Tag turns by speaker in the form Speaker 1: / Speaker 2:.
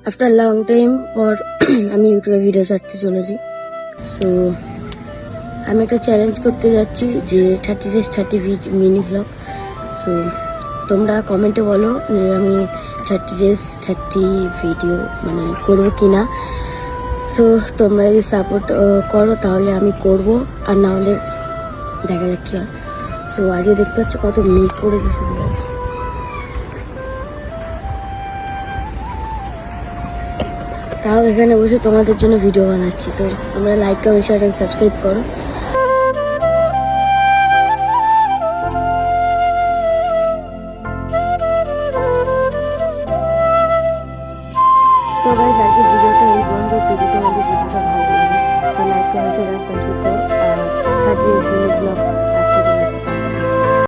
Speaker 1: After long time পর আমি ইউটিউবে ভিডিও ছাড়তে চলেছি। সো আমি একটা চ্যালেঞ্জ করতে যাচ্ছি যে 30 days 30 মিনি ব্লগ। সো তোমরা কমেন্টে বলো যে আমি 30 days 30 ভিডিও মানে করবো কি না। সো তোমরা যদি সাপোর্ট করো তাহলে আমি করব, আর না হলে দেখা যাক কী হয়। সো আজকে দেখতে পাচ্ছ কত মেঘ করেছে শুধু আছে। তাও এখানে বসে তোমাদের জন্য ভিডিও বানাচ্ছি। তো তোমরা like comment share and subscribe করো।